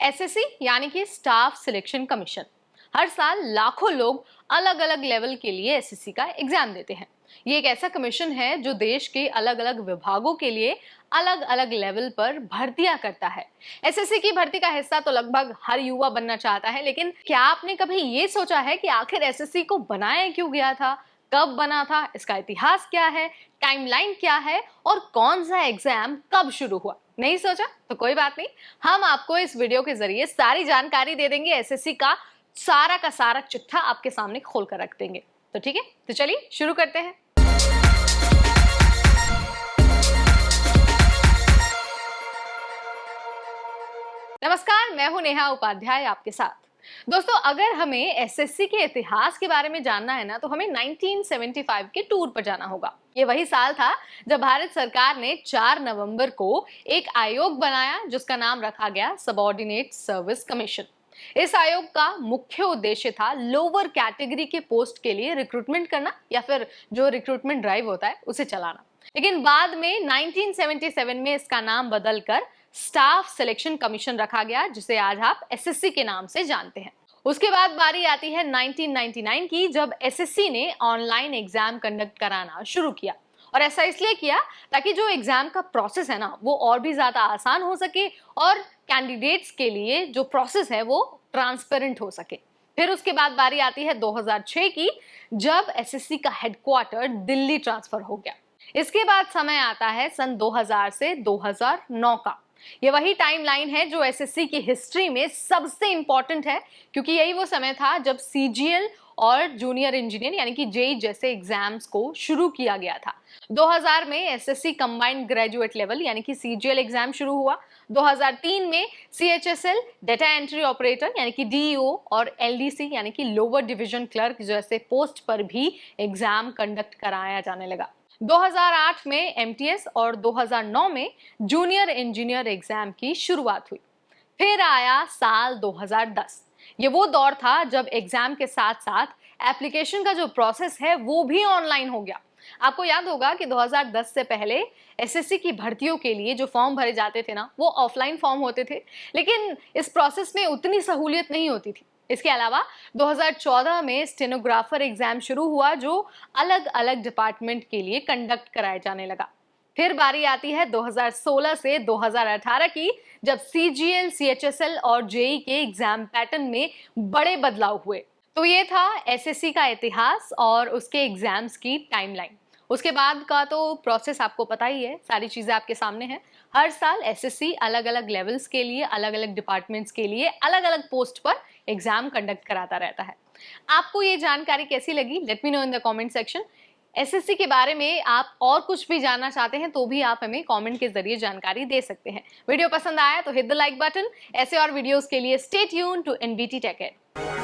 SSC यानी कि staff selection commission हर साल लाखों लोग अलग अलग लेवल के लिए एसएससी का एग्जाम देते हैं। ये एक ऐसा कमीशन है जो देश के अलग अलग विभागों के लिए अलग अलग लेवल पर भर्तियां करता है। एसएससी की भर्ती का हिस्सा तो लगभग हर युवा बनना चाहता है, लेकिन क्या आपने कभी ये सोचा है कि आखिर एसएससी को बनाया क्यों गया था, कब बना था, इसका इतिहास क्या है, टाइमलाइन क्या है और कौन सा एग्जाम कब शुरू हुआ? नहीं सोचा तो कोई बात नहीं, हम आपको इस वीडियो के जरिए सारी जानकारी दे देंगे। एसएससी का सारा चिट्ठा आपके सामने खोल कर रख देंगे। तो ठीक है, तो चलिए शुरू करते हैं। नमस्कार, मैं हूं नेहा उपाध्याय आपके साथ। दोस्तों, अगर हमें एसएससी के इतिहास के बारे में जानना है ना, तो हमें 1975 के टूर पर जाना होगा। ये वही साल था जब भारत सरकार ने 4 नवंबर को एक आयोग बनाया जिसका नाम रखा गया सबऑर्डिनेट सर्विस कमीशन। इस आयोग का मुख्य उद्देश्य था लोअर कैटेगरी के पोस्ट के लिए रिक्रूटमेंट करना या फिर जो रिक्रूटमेंट ड्राइव होता है उसे चलाना। लेकिन बाद में 1977 में इसका नाम बदलकर स्टाफ सिलेक्शन कमीशन रखा गया, जिसे आज आप एसएससी के नाम से जानते हैं। उसके बाद बारी आती है 1999 की, जब एसएससी ने ऑनलाइन एग्जाम कंडक्ट कराना शुरू किया। और ऐसा इसलिए किया ताकि जो एग्जाम का प्रोसेस है ना, वो और भी ज्यादा आसान हो सके और कैंडिडेट्स के लिए जो प्रोसेस है वो ट्रांसपेरेंट हो सके। फिर उसके बाद बारी आती है 2006 की, जब एसएससी का हेडक्वार्टर दिल्ली ट्रांसफर हो गया। इसके बाद समय आता है सन 2000 से 2009 का। ये वही टाइमलाइन है जो एसएससी की हिस्ट्री में सबसे इंपॉर्टेंट है, क्योंकि यही वो समय था जब सीजीएल और जूनियर इंजीनियर यानी कि जेई जैसे एग्जाम्स को शुरू किया गया था। 2000 में एसएससी कंबाइंड ग्रेजुएट लेवल यानी कि सीजीएल एग्जाम शुरू हुआ। 2003 में सीएचएसएल डेटा एंट्री ऑपरेटर यानी कि डीईओ और एलडीसी यानी कि लोअर डिवीजन क्लर्क जैसे पोस्ट पर भी एग्जाम कंडक्ट कराया जाने लगा। 2008 में एमटीएस और 2009 में जूनियर इंजीनियर एग्जाम की शुरुआत हुई। फिर आया साल 2010। ये वो दौर था जब एग्जाम के साथ साथ एप्लीकेशन का जो प्रोसेस है वो भी ऑनलाइन हो गया। आपको याद होगा कि 2010 से पहले एसएससी की भर्तियों के लिए जो फॉर्म भरे जाते थे ना, वो ऑफलाइन फॉर्म होते थे, लेकिन इस प्रोसेस में उतनी सहूलियत नहीं होती थी। इसके अलावा 2014 में स्टेनोग्राफर एग्जाम शुरू हुआ, जो अलग अलग डिपार्टमेंट के लिए कंडक्ट कराया जाने लगा। फिर बारी आती है 2016 से 2018 की, जब सीजीएल, सीएचएसएल और जेई के एग्जाम पैटर्न में बड़े बदलाव हुए। तो ये था एसएससी का इतिहास और उसके एग्जाम्स की टाइमलाइन। उसके बाद का तो प्रोसेस आपको पता ही है, सारी चीजें आपके सामने हैं। हर साल एसएससी अलग अलग लेवल्स के लिए, अलग अलग डिपार्टमेंट्स के लिए, अलग अलग पोस्ट पर एग्जाम कंडक्ट कराता रहता है। आपको ये जानकारी कैसी लगी? Let me know in the comment section. SSC के बारे में आप और कुछ भी जानना चाहते हैं तो भी आप हमें कमेंट के जरिए जानकारी दे सकते हैं। वीडियो पसंद आया तो हिट द लाइक बटन। ऐसे और वीडियोस के लिए stay tuned to NBT Tech add.